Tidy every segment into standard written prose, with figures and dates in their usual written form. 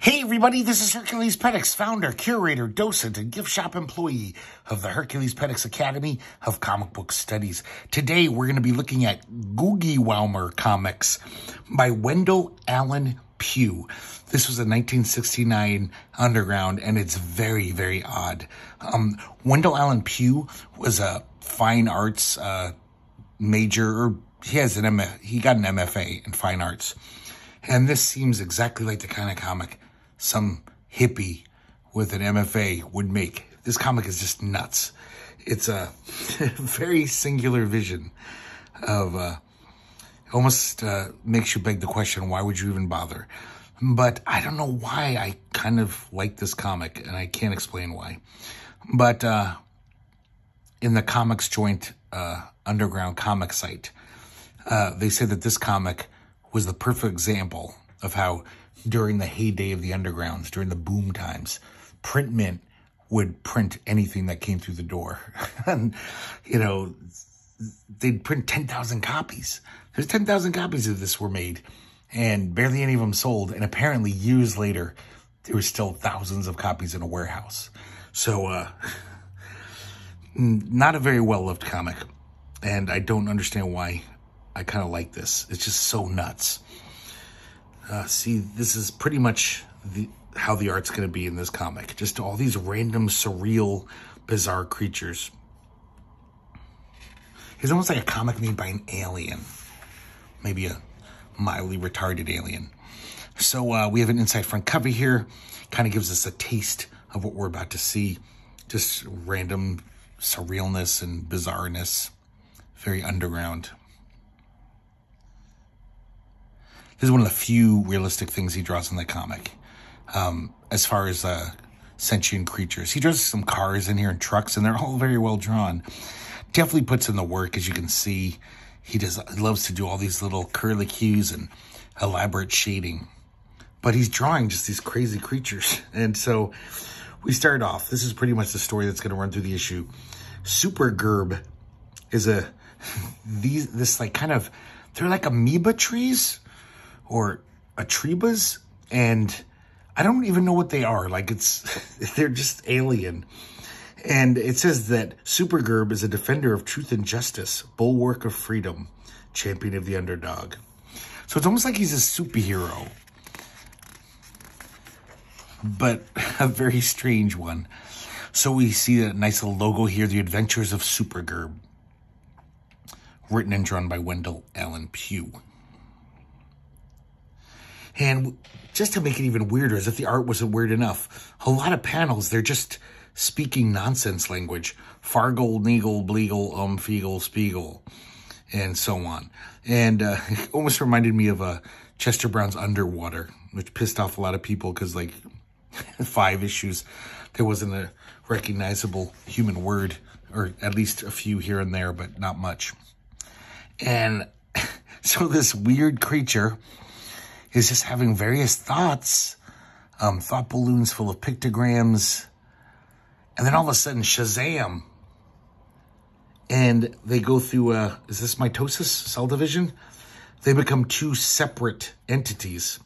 Hey everybody, this is herculespetix, founder, curator, docent, and gift shop employee of the herculespetix Academy of Comic Book Studies. Today we're going to be looking at Googiewaumer comics by Wendell Allen Pugh. This was a 1969 underground, and it's very, very odd. Wendell Allen Pugh was a fine arts major, or he got an MFA in fine arts. And this seems exactly like the kind of comic some hippie with an MFA would make. This comic is just nuts. It's a very singular vision of, almost makes you beg the question, why would you even bother? But I don't know why I kind of like this comic, and I can't explain why. But in the Comics Joint underground comic site, they said that this comic was the perfect example of how during the heyday of the undergrounds, during the boom times, print mint would print anything that came through the door. And, you know, they'd print 10,000 copies. There's 10,000 copies of this were made, and barely any of them sold. And apparently years later, there were still thousands of copies in a warehouse. So, not a very well-loved comic. And I don't understand why I kind of like this. It's just so nuts. See, this is pretty much how the art's going to be in this comic. Just all these random, surreal, bizarre creatures. It's almost like a comic made by an alien. Maybe a mildly retarded alien. So we have an inside front cover here. Kind of gives us a taste of what we're about to see. Just random surrealness and bizarreness. Very underground. This is one of the few realistic things he draws in the comic. As far as sentient creatures. He draws some cars in here and trucks, and they're all very well drawn. Definitely puts in the work, as you can see. He loves to do all these little curlicues and elaborate shading. But he's drawing just these crazy creatures. And so we start off. This is pretty much the story that's going to run through the issue. Super Gerb is they're like amoeba trees. Or amoebas, and I don't even know what they are. Like, they're just alien. And it says that Super Gerb is a defender of truth and justice, bulwark of freedom, champion of the underdog. So it's almost like he's a superhero, but a very strange one. So we see a nice little logo here, The Adventures of Super Gerb, written and drawn by Wendell Allen Pugh. And just to make it even weirder, as if the art wasn't weird enough, a lot of panels, they're just speaking nonsense language. Fargle, Neagle, Bleagle, Feagle, Spiegel, and so on. And it almost reminded me of Chester Brown's Underwater, which pissed off a lot of people because, like, 5 issues, there wasn't a recognizable human word, or at least a few here and there, but not much. And so this weird creature is just having various thoughts, thought balloons full of pictograms, and then all of a sudden, Shazam! And they go through, is this mitosis, cell division? They become 2 separate entities,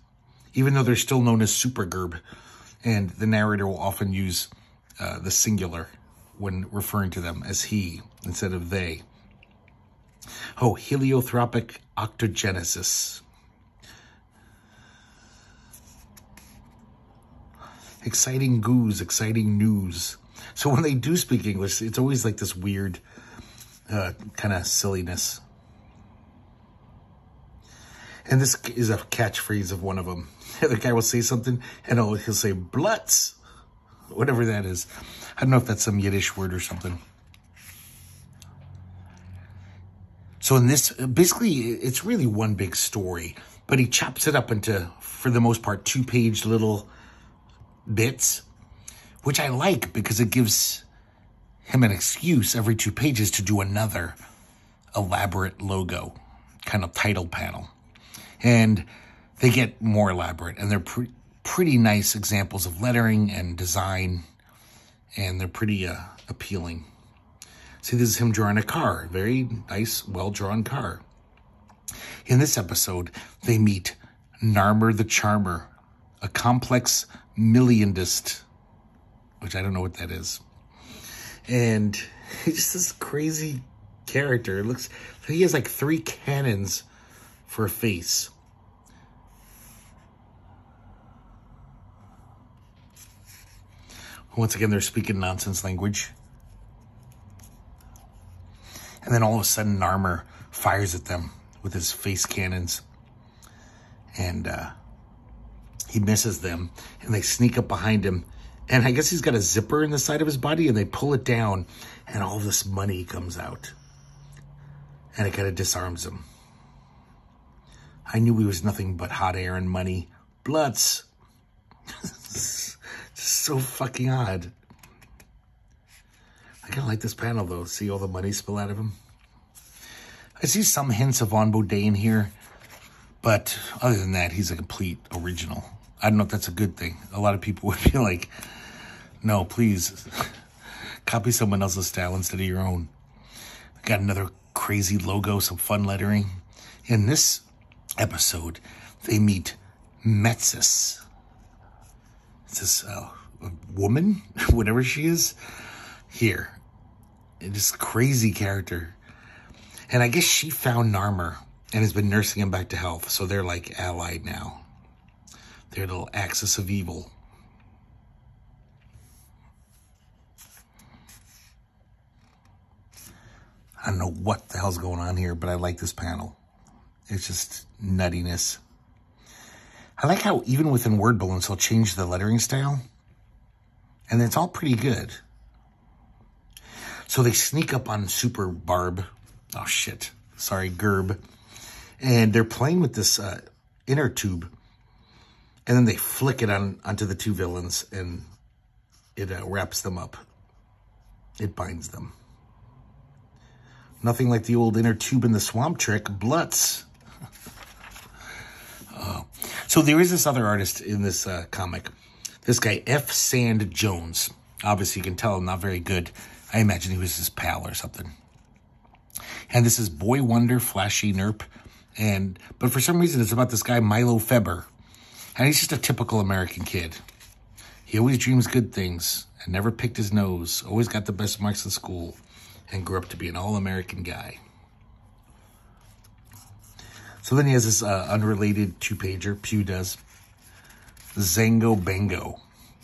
even though they're still known as Super Gerb, and the narrator will often use the singular when referring to them as he instead of they. Oh, heliotropic octogenesis. Exciting goos, exciting news. So when they do speak English, it's always like this weird kind of silliness. And this is a catchphrase of one of them. The guy will say something, and he'll say, Blutz, whatever that is. I don't know if that's some Yiddish word or something. So in this, basically, it's really one big story. But he chops it up into, for the most part, 2-page little bits, which I like because it gives him an excuse every 2 pages to do another elaborate logo, kind of title panel. And they get more elaborate, and they're pretty nice examples of lettering and design, and they're pretty appealing. See, this is him drawing a car, very nice, well-drawn car. In this episode, they meet Narmer the Charmer, a complex millionist, which I don't know what that is. And he's just this crazy character. It looks, he has like 3 cannons for a face. Once again, they're speaking nonsense language. And then all of a sudden, Narmer fires at them with his face cannons. And he misses them. And they sneak up behind him. And I guess he's got a zipper in the side of his body. And they pull it down. And all this money comes out. And it kind of disarms him. I knew he was nothing but hot air and money. Blutz. So fucking odd. I kind of like this panel, though. See all the money spill out of him? I see some hints of Von Boudin here. But other than that, he's a complete original. I don't know if that's a good thing. A lot of people would be like, no, please. Copy someone else's style instead of your own. Got another crazy logo, some fun lettering. In this episode, they meet Metzis. It's this woman, whatever she is, here. This crazy character. And I guess she found Narmer and has been nursing him back to health. So they're like allied now. They're a little axis of evil. I don't know what the hell's going on here, but I like this panel. It's just nuttiness. I like how even within word balloons, he'll change the lettering style. And it's all pretty good. So they sneak up on Super Barb. Oh, shit. Sorry, Gerb. And they're playing with this inner tube. And then they flick it onto the 2 villains. And it wraps them up. It binds them. Nothing like the old inner tube in the swamp trick, Blutz. So there is this other artist in this comic. This guy, F. Sand Jones. Obviously, you can tell I'm not very good. I imagine he was his pal or something. And this is Boy Wonder, Flashy Nerp. But for some reason, it's about this guy, Milo Feber. And he's just a typical American kid. He always dreams good things and never picked his nose. Always got the best marks in school and grew up to be an all-American guy. So then he has this unrelated 2-pager, Pugh does. Zango Bango.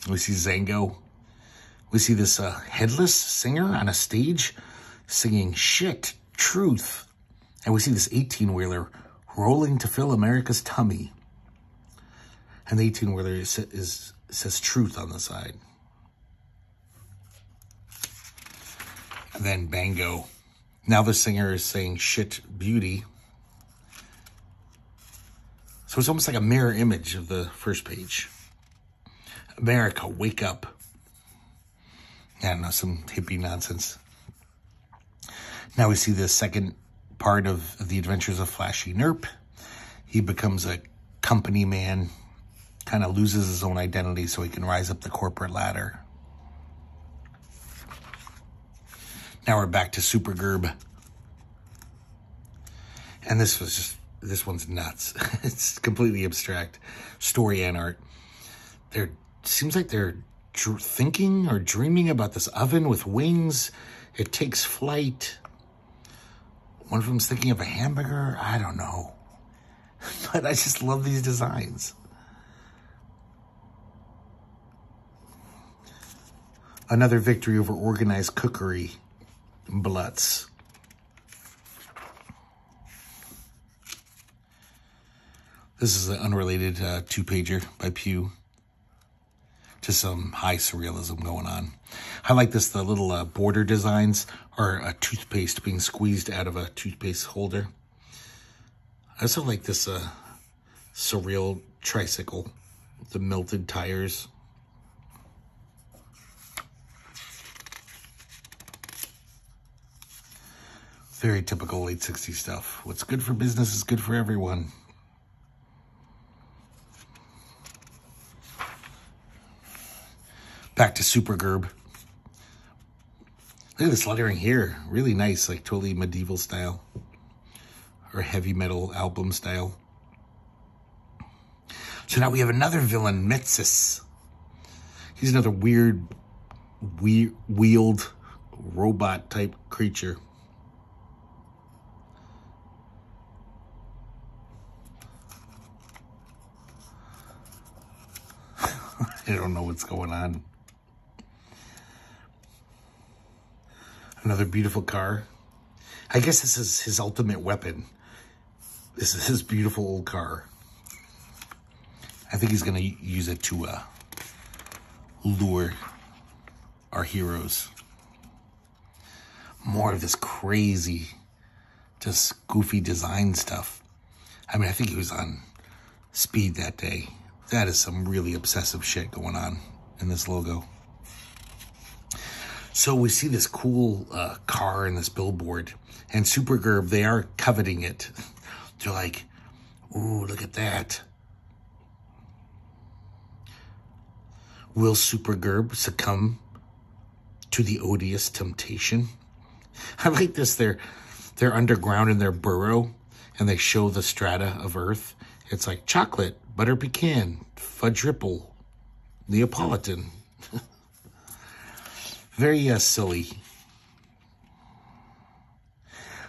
We see Zango. We see this headless singer on a stage singing Shit, Truth. And we see this 18-wheeler rolling to fill America's tummy. And the 18-wheeler says Truth on the side. And then Bango. Now the singer is saying Shit, Beauty. So it's almost like a mirror image of the first page. America, wake up. I don't know, some hippie nonsense. Now we see the second part of the adventures of Flashy Nerp. He becomes a company man, kind of loses his own identity so he can rise up the corporate ladder. Now we're back to Super Gerb. And this one's nuts. It's completely abstract. Story and art. Seems like they're thinking or dreaming about this oven with wings. It takes flight. One of them's thinking of a hamburger. I don't know. But I just love these designs. Another victory over organized cookery. Blutz. This is an unrelated 2-pager by Pugh. Just some high surrealism going on. I like this, the little border designs or a toothpaste being squeezed out of a toothpaste holder. I also like this surreal tricycle, the melted tires. Very typical late 60s stuff. What's good for business is good for everyone. Back to Super Gerb. Look at this lettering here. Really nice, like totally medieval style. Or heavy metal album style. So now we have another villain, Metsis. He's another weird, wheeled robot type creature. I don't know what's going on. Another beautiful car. I guess this is his ultimate weapon. This is his beautiful old car. I think he's going to use it to lure our heroes. More of this crazy, just goofy design stuff. I mean, I think he was on speed that day. That is some really obsessive shit going on in this logo. So we see this cool car in this billboard, and Supergerb, they are coveting it. They're like, ooh, look at that. Will Supergerb succumb to the odious temptation? I like this. They're underground in their burrow, and they show the strata of Earth. It's like chocolate, butter pecan, fudge ripple, Neapolitan. Very silly.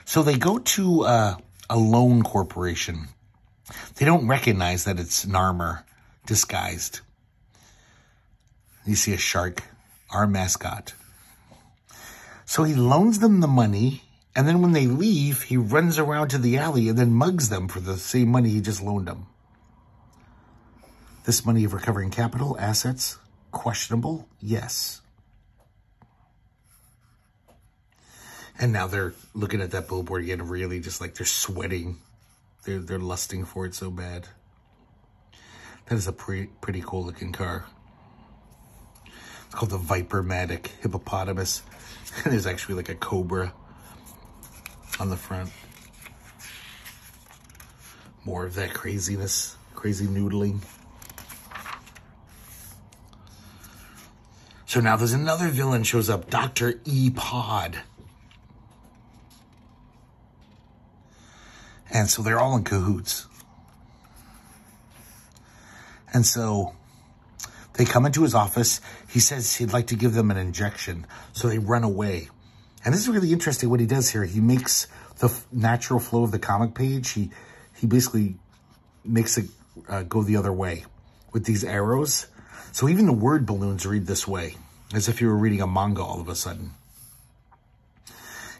So they go to a loan corporation. They don't recognize that it's Narmer disguised. You see a shark, our mascot. So he loans them the money, and then when they leave, he runs around to the alley and then mugs them for the same money he just loaned them. This money of recovering capital, assets, questionable? Yes. And now they're looking at that billboard again, really just like they're sweating. They're lusting for it so bad. That is a pretty cool looking car. It's called the Viper-matic Hippopotamus. And there's actually like a cobra on the front. More of that craziness, crazy noodling. So now there's another villain shows up, Dr. E-Pod. And so they're all in cahoots. And so they come into his office. He says he'd like to give them an injection. So they run away. And this is really interesting what he does here. He makes the natural flow of the comic page. He basically makes it go the other way with these arrows. So even the word balloons read this way, as if you were reading a manga all of a sudden.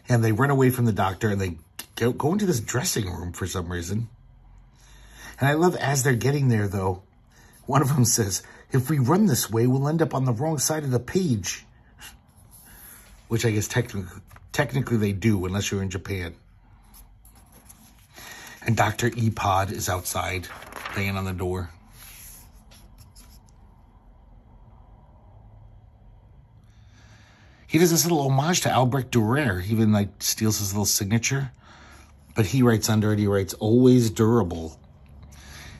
And they run away from the doctor, and they go into this dressing room for some reason. And I love as they're getting there, though, one of them says, if we run this way, we'll end up on the wrong side of the page. Which I guess technically they do, unless you're in Japan. And Dr. E-Pod is outside, banging on the door. He does this little homage to Albrecht Dürer. He even like steals his little signature. But he writes under it, he writes, always durable.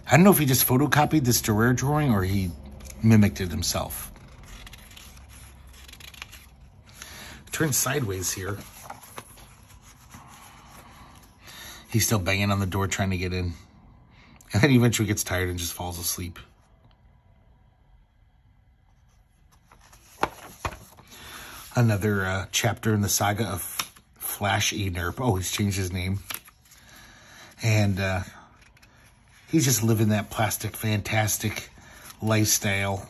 I don't know if he just photocopied this Dürer drawing or he mimicked it himself. Turn sideways here. He's still banging on the door trying to get in. And then he eventually gets tired and just falls asleep. Another chapter in the saga of Flash E-Nerp. Oh, he's changed his name. And he's just living that plastic, fantastic lifestyle.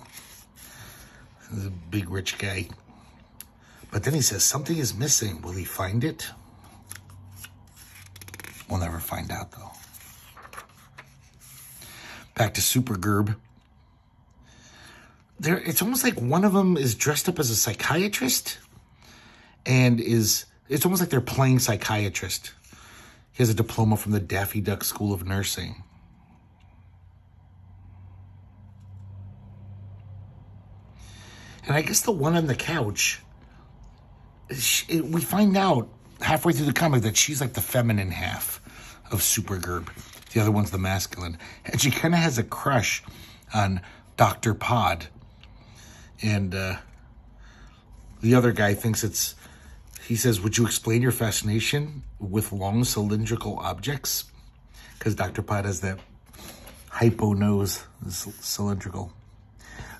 He's a big, rich guy. But then he says, something is missing. Will he find it? We'll never find out, though. Back to Supergerb. It's almost like one of them is dressed up as a psychiatrist. And it's almost like they're playing psychiatrist. He has a diploma from the Daffy Duck School of Nursing. And I guess the one on the couch, we find out halfway through the comic that she's like the feminine half of Supergerb. The other one's the masculine. And she kind of has a crush on Dr. Pod. And the other guy thinks he says, would you explain your fascination with long cylindrical objects? Because Dr. Pod has that hypo nose, this cylindrical.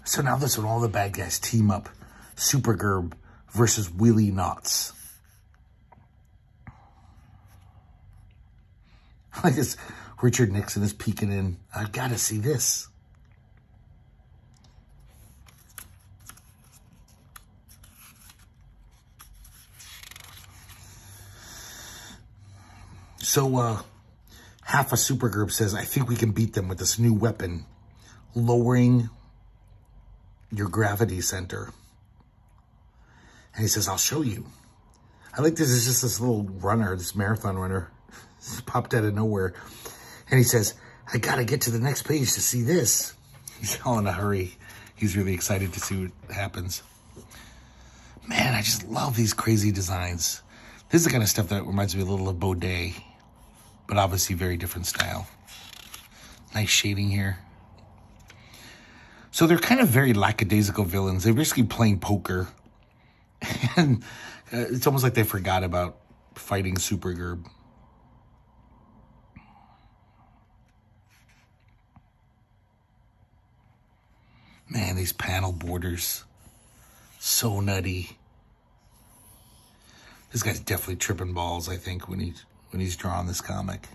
So now this one, all the bad guys team up. Supergerb versus Willie Knots. Like this, Richard Nixon is peeking in. I've got to see this. So, half a Supergerb says, I think we can beat them with this new weapon, lowering your gravity center. And he says, I'll show you. I like this. It's just this little runner, this marathon runner, popped out of nowhere. And he says, I got to get to the next page to see this. He's all in a hurry. He's really excited to see what happens. Man, I just love these crazy designs. This is the kind of stuff that reminds me a little of Baudet, but obviously very different style. Nice shading here. So they're kind of very lackadaisical villains. They're basically playing poker. And it's almost like they forgot about fighting Supergerb. Man, these panel borders, so nutty. This guy's definitely tripping balls, I think, when he's drawing this comic.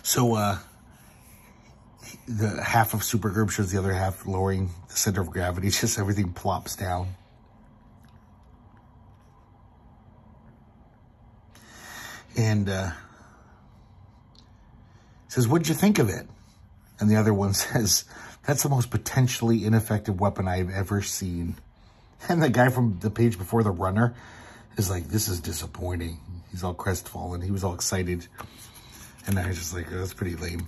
So, the half of Supergerb shows the other half lowering the center of gravity. Just everything plops down. And says, what'd you think of it? And the other one says, that's the most potentially ineffective weapon I've ever seen. And the guy from the page before, the runner, is like, this is disappointing. He's all crestfallen. He was all excited. And I was just like, oh, that's pretty lame.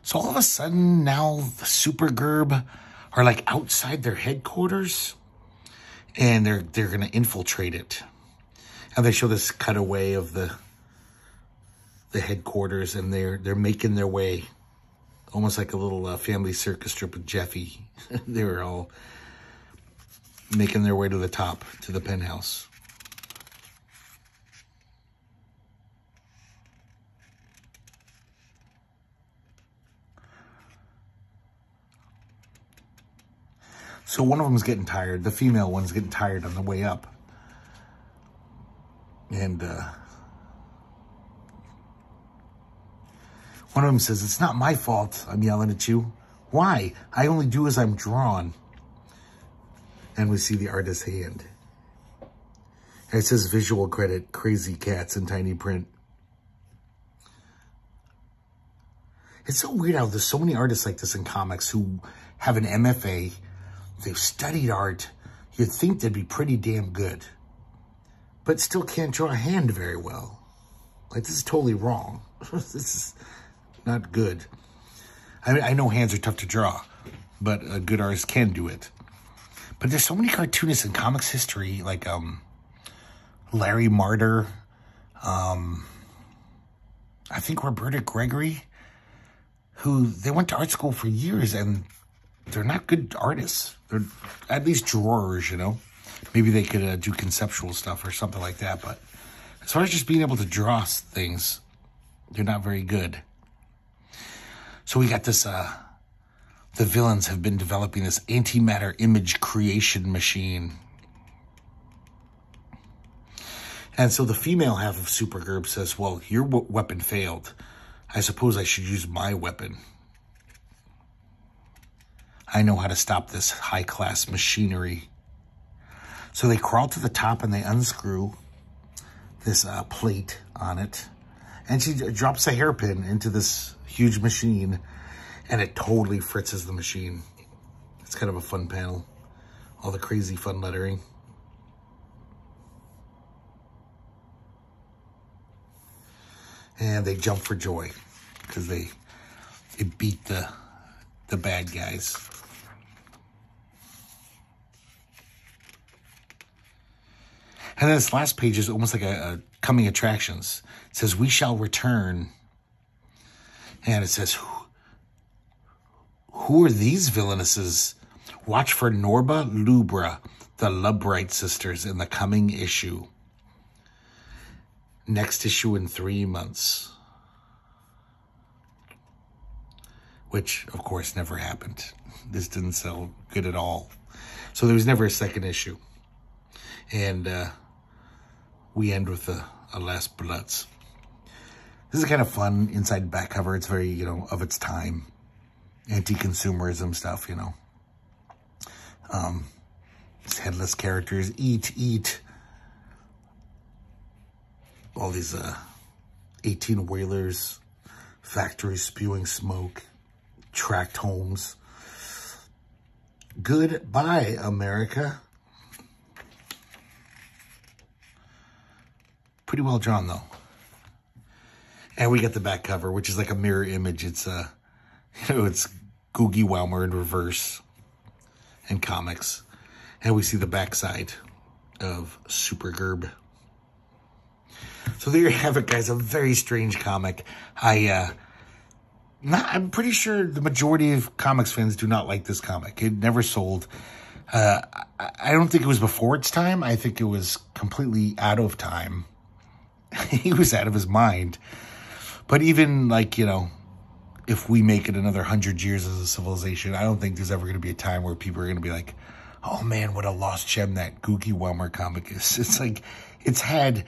So all of a sudden, now the Supergerb are like outside their headquarters. And they're going to infiltrate it. And they show this cutaway of the headquarters, and they're making their way, almost like a little family circus strip with Jeffy. They were all making their way to the top, to the penthouse. So one of them is getting tired. The female one's getting tired on the way up. And one of them says, it's not my fault I'm yelling at you. Why? I only do as I'm drawn. And we see the artist's hand. And it says visual credit, Crazy Cats in tiny print. It's so weird how there's so many artists like this in comics who have an MFA. They've studied art. You'd think they'd be pretty damn good, but still can't draw a hand very well. Like, this is totally wrong. This is not good. I mean, I know hands are tough to draw, but a good artist can do it. But there's so many cartoonists in comics history, like Larry Marder, I think Roberta Gregory, who they went to art school for years and they're not good artists. They're at least drawers, you know. Maybe they could do conceptual stuff or something like that. But as far as just being able to draw things, they're not very good. So we got this, the villains have been developing this antimatter image creation machine. And so the female half of Supergerb says, well, your weapon failed. I suppose I should use my weapon. I know how to stop this high-class machinery. So they crawl to the top and they unscrew this plate on it. And she drops a hairpin into this huge machine. And it totally fritzes the machine. It's kind of a fun panel. All the crazy fun lettering. And they jump for joy. Because they beat the bad guys. And then this last page is almost like a coming attractions. It says, we shall return. And it says, who are these villainesses? Watch for Norba Lubra, the Lubright sisters in the coming issue. Next issue in 3 months. Which, of course, never happened. This didn't sell good at all. So there was never a second issue. And we end with a last Blutz. This is kind of fun inside back cover. It's very, you know, of its time. Anti-consumerism stuff, you know. Headless characters. Eat. All these 18-wheelers. Factories spewing smoke. Tract homes. Goodbye, America. Pretty well drawn, though. And we get the back cover, which is like a mirror image. It's it's Googiewaumer in reverse and comics. And we see the backside of Supergerb. So there you have it, guys. A very strange comic. I'm pretty sure the majority of comics fans do not like this comic. It never sold. I don't think it was before its time. I think it was completely out of time. He was out of his mind. But even, like, you know, if we make it another 100 years as a civilization, I don't think there's ever going to be a time where people are going to be like, oh, man, what a lost gem that Googiewaumer comic is. It's like, it's had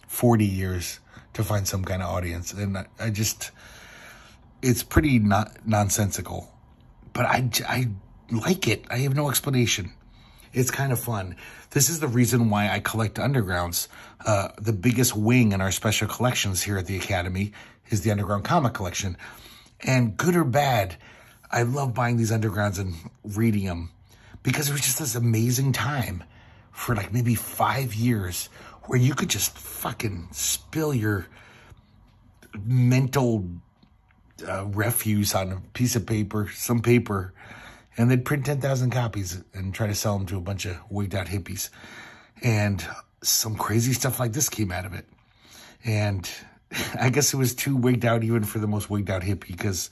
40 years to find some kind of audience. And I just, it's pretty nonsensical. But I like it. I have no explanation. It's kind of fun. This is the reason why I collect undergrounds. The biggest wing in our special collections here at the Academy is the Underground Comic Collection. And good or bad, I love buying these undergrounds and reading them because it was just this amazing time for like maybe 5 years where you could just fucking spill your mental refuse on a piece of paper, some paper, and they'd print 10,000 copies and try to sell them to a bunch of wigged out hippies. And some crazy stuff like this came out of it. And I guess it was too wigged out even for the most wigged out hippie because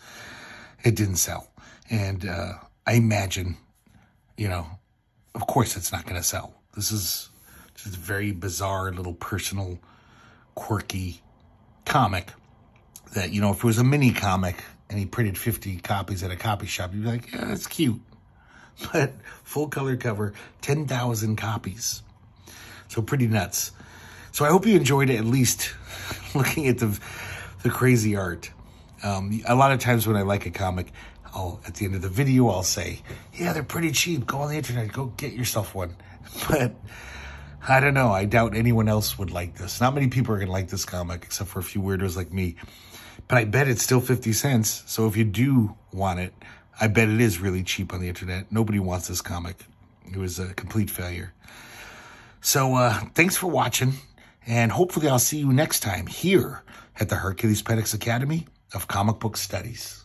it didn't sell. And I imagine, you know, of course it's not going to sell. This is just a very bizarre little personal, quirky comic that, you know, if it was a mini comic and he printed 50 copies at a copy shop, you'd be like, yeah, that's cute. But full color cover, 10,000 copies. So pretty nuts. So I hope you enjoyed it, at least looking at the crazy art. A lot of times when I like a comic, at the end of the video, I'll say, yeah, they're pretty cheap. Go on the internet, go get yourself one. But I don't know. I doubt anyone else would like this. Not many people are going to like this comic, except for a few weirdos like me. But I bet it's still 50 cents. So if you do want it, I bet it is really cheap on the internet. Nobody wants this comic. It was a complete failure. So thanks for watching. And hopefully I'll see you next time here at the herculespetix Academy of Comic Book Studies.